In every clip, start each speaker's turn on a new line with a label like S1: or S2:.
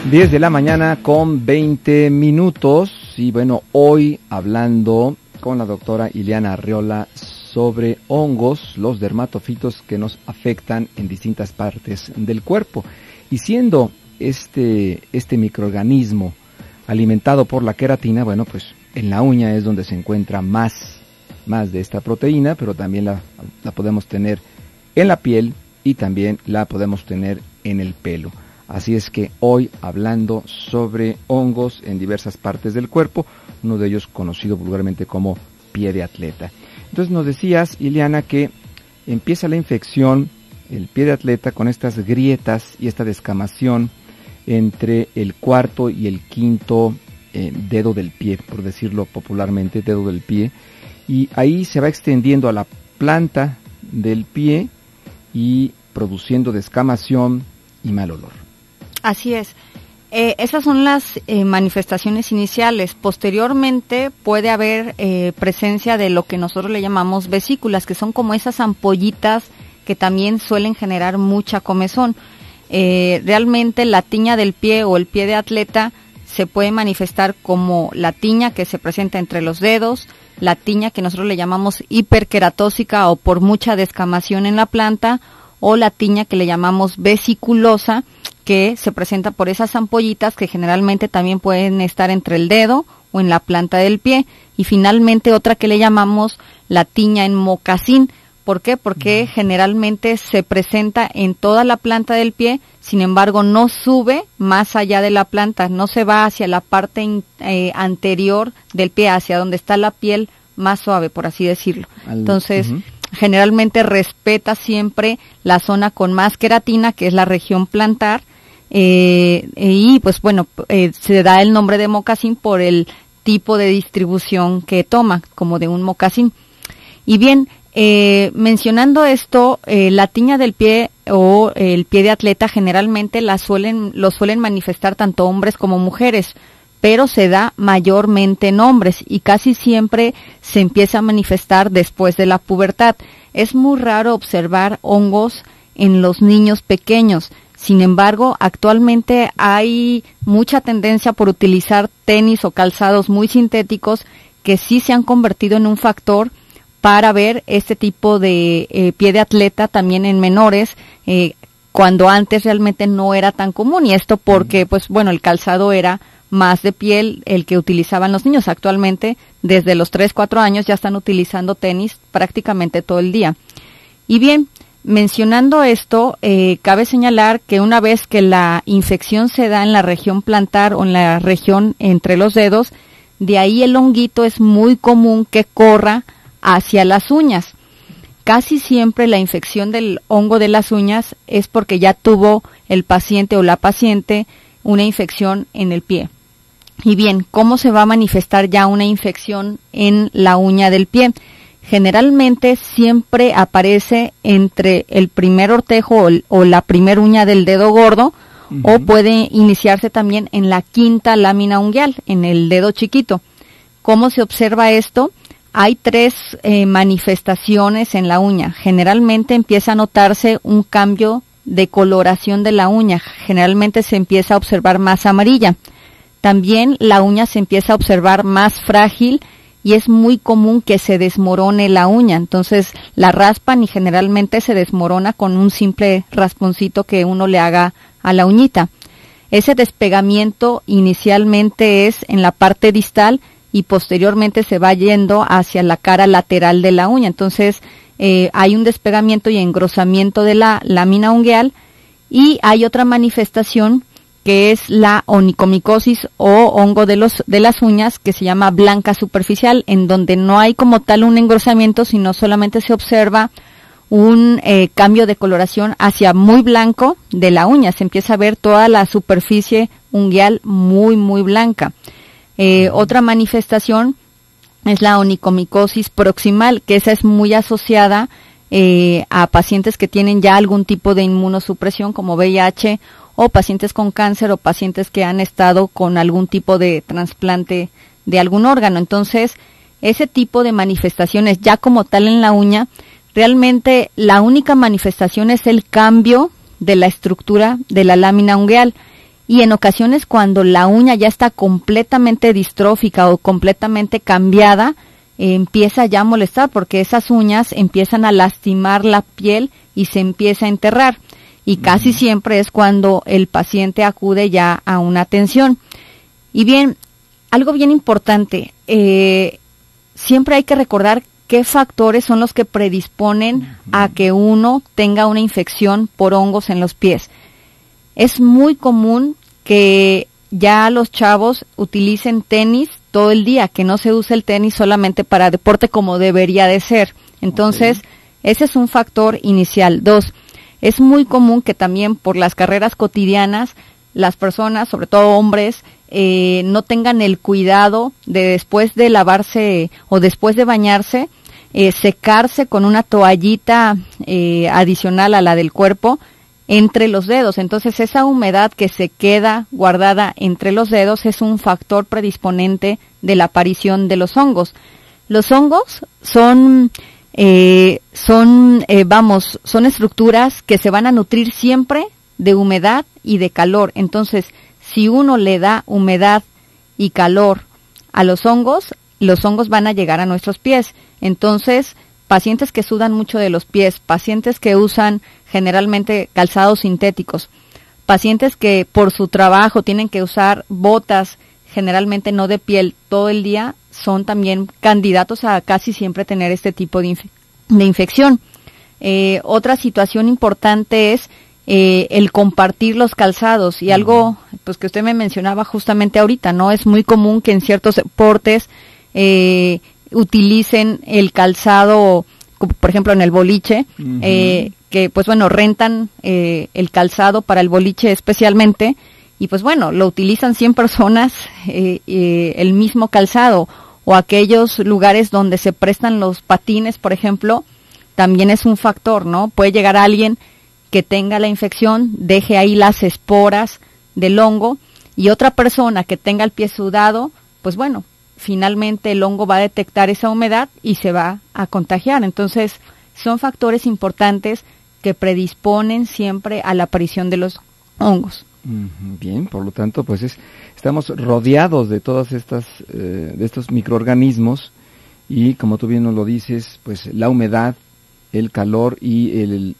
S1: 10 de la mañana con 20 minutos y bueno, hoy hablando con la doctora Ileana Arriola sobre hongos, los dermatofitos que nos afectan en distintas partes del cuerpo. Y siendo este microorganismo alimentado por la queratina, bueno, pues en la uña es donde se encuentra más de esta proteína, pero también la podemos tener en la piel y también la podemos tener en el pelo. Así es que hoy hablando sobre hongos en diversas partes del cuerpo, uno de ellos conocido vulgarmente como pie de atleta. Entonces nos decías, Ileana, que empieza la infección, el pie de atleta, con estas grietas y esta descamación entre el cuarto y el quinto dedo del pie, por decirlo popularmente, dedo del pie, y ahí se va extendiendo a la planta del pie y produciendo descamación y mal olor.
S2: Así es. Esas son las manifestaciones iniciales. Posteriormente puede haber presencia de lo que nosotros le llamamos vesículas, que son como esas ampollitas que también suelen generar mucha comezón. Realmente la tiña del pie o el pie de atleta se puede manifestar como la tiña que se presenta entre los dedos, la tiña que nosotros le llamamos hiperqueratósica o por mucha descamación en la planta, o la tiña que le llamamos vesiculosa, que se presenta por esas ampollitas que generalmente también pueden estar entre el dedo o en la planta del pie. Y finalmente otra que le llamamos la tiña en mocasín. ¿Por qué? Porque generalmente se presenta en toda la planta del pie, sin embargo no sube más allá de la planta, no se va hacia la parte anterior del pie, hacia donde está la piel más suave, por así decirlo. Entonces, generalmente respeta siempre la zona con más queratina, que es la región plantar, y pues bueno, se da el nombre de mocasín por el tipo de distribución que toma, como de un mocasín. Y bien, mencionando esto, la tiña del pie o el pie de atleta generalmente lo suelen manifestar tanto hombres como mujeres, pero se da mayormente en hombres y casi siempre se empieza a manifestar después de la pubertad. Es muy raro observar hongos en los niños pequeños. Sin embargo, actualmente hay mucha tendencia por utilizar tenis o calzados muy sintéticos que sí se han convertido en un factor para ver este tipo de pie de atleta también en menores, cuando antes realmente no era tan común. Y esto porque, pues bueno, el calzado era más de piel el que utilizaban los niños. Actualmente, desde los 3-4 años ya están utilizando tenis prácticamente todo el día. Y bien, mencionando esto, cabe señalar que una vez que la infección se da en la región plantar o en la región entre los dedos, de ahí el honguito es muy común que corra hacia las uñas. Casi siempre la infección del hongo de las uñas es porque ya tuvo el paciente o la paciente una infección en el pie. Y bien, ¿cómo se va a manifestar ya una infección en la uña del pie? Generalmente siempre aparece entre el primer ortejo o la primer uña del dedo gordo, o puede iniciarse también en la quinta lámina unguial, en el dedo chiquito. ¿Cómo se observa esto? Hay 3 manifestaciones en la uña. Generalmente empieza a notarse un cambio de coloración de la uña. Generalmente se empieza a observar más amarilla. También la uña se empieza a observar más frágil y es muy común que se desmorone la uña. Entonces la raspan y generalmente se desmorona con un simple rasponcito que uno le haga a la uñita. Ese despegamiento inicialmente es en la parte distal y posteriormente se va yendo hacia la cara lateral de la uña. Entonces hay un despegamiento y engrosamiento de la lámina ungueal, y hay otra manifestación que es la onicomicosis o hongo de las uñas, que se llama blanca superficial, en donde no hay como tal un engrosamiento, sino solamente se observa un cambio de coloración hacia muy blanco de la uña. Se empieza a ver toda la superficie ungueal muy, muy blanca. Otra manifestación es la onicomicosis proximal, que esa es muy asociada a pacientes que tienen ya algún tipo de inmunosupresión como VIH, o pacientes con cáncer, o pacientes que han estado con algún tipo de trasplante de algún órgano. Entonces, ese tipo de manifestaciones ya como tal en la uña, realmente la única manifestación es el cambio de la estructura de la lámina ungueal. y en ocasiones cuando la uña ya está completamente distrófica o completamente cambiada, empieza ya a molestar porque esas uñas empiezan a lastimar la piel y se empieza a enterrar. Y casi siempre es cuando el paciente acude ya a una atención. Y bien, algo bien importante, siempre hay que recordar qué factores son los que predisponen a que uno tenga una infección por hongos en los pies. Es muy común que ya los chavos utilicen tenis todo el día, que no se use el tenis solamente para deporte como debería de ser. Entonces, ese es un factor inicial. 2, es muy común que también por las carreras cotidianas las personas, sobre todo hombres, no tengan el cuidado de después de lavarse o después de bañarse, secarse con una toallita adicional a la del cuerpo entre los dedos. Entonces esa humedad que se queda guardada entre los dedos es un factor predisponente de la aparición de los hongos. Los hongos son estructuras que se van a nutrir siempre de humedad y de calor. Entonces, si uno le da humedad y calor a los hongos van a llegar a nuestros pies. Entonces, pacientes que sudan mucho de los pies, pacientes que usan generalmente calzados sintéticos, pacientes que por su trabajo tienen que usar botas generalmente no de piel todo el día, son también candidatos a casi siempre tener este tipo de infección. Otra situación importante es el compartir los calzados y algo pues que usted me mencionaba justamente ahorita, ¿no? Es muy común que en ciertos deportes utilicen el calzado, por ejemplo en el boliche, que pues bueno, rentan el calzado para el boliche especialmente, y pues bueno, lo utilizan 100 personas el mismo calzado, o aquellos lugares donde se prestan los patines, por ejemplo, también es un factor, ¿no? Puede llegar alguien que tenga la infección, deje ahí las esporas del hongo, y otra persona que tenga el pie sudado, pues bueno, finalmente el hongo va a detectar esa humedad y se va a contagiar. Entonces, son factores importantes que predisponen siempre a la aparición de los hongos.
S1: Bien, por lo tanto, pues estamos rodeados de todas estas, de estos microorganismos, y como tú bien nos lo dices, pues la humedad, el calor y el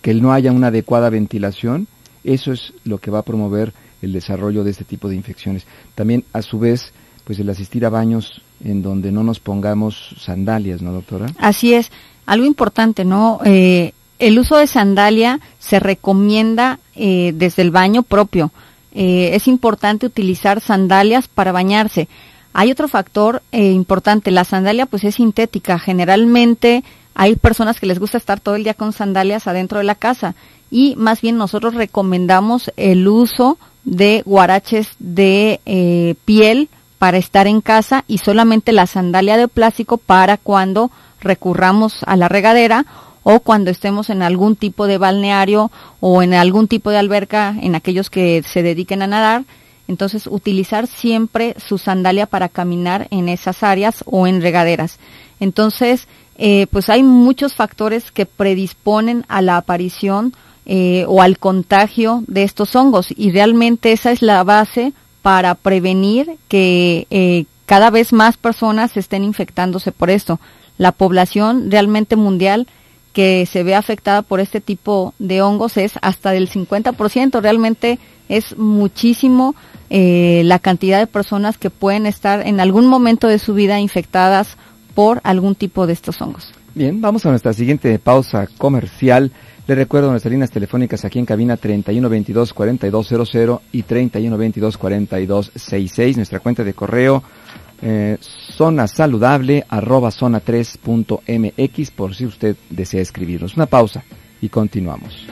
S1: que no haya una adecuada ventilación, eso es lo que va a promover el desarrollo de este tipo de infecciones. También, a su vez, pues el asistir a baños en donde no nos pongamos sandalias, ¿no, doctora?
S2: Así es. Algo importante, ¿no? El uso de sandalia se recomienda desde el baño propio. Es importante utilizar sandalias para bañarse. Hay otro factor importante. La sandalia pues es sintética. Generalmente hay personas que les gusta estar todo el día con sandalias adentro de la casa, y más bien nosotros recomendamos el uso de huaraches de piel para estar en casa, y solamente la sandalia de plástico para cuando recurramos a la regadera o cuando estemos en algún tipo de balneario o en algún tipo de alberca, en aquellos que se dediquen a nadar. Entonces, utilizar siempre su sandalia para caminar en esas áreas o en regaderas. Entonces, pues hay muchos factores que predisponen a la aparición o al contagio de estos hongos, y realmente esa es la base para prevenir que cada vez más personas estén infectándose por esto. La población realmente mundial que se ve afectada por este tipo de hongos es hasta del 50%. Realmente es muchísimo la cantidad de personas que pueden estar en algún momento de su vida infectadas por algún tipo de estos hongos.
S1: Bien, vamos a nuestra siguiente pausa comercial. Le recuerdo nuestras líneas telefónicas aquí en cabina 3122-4200 y 3122-4266. Nuestra cuenta de correo zonasaludable@zona3.mx, por si usted desea escribirnos. Una pausa y continuamos.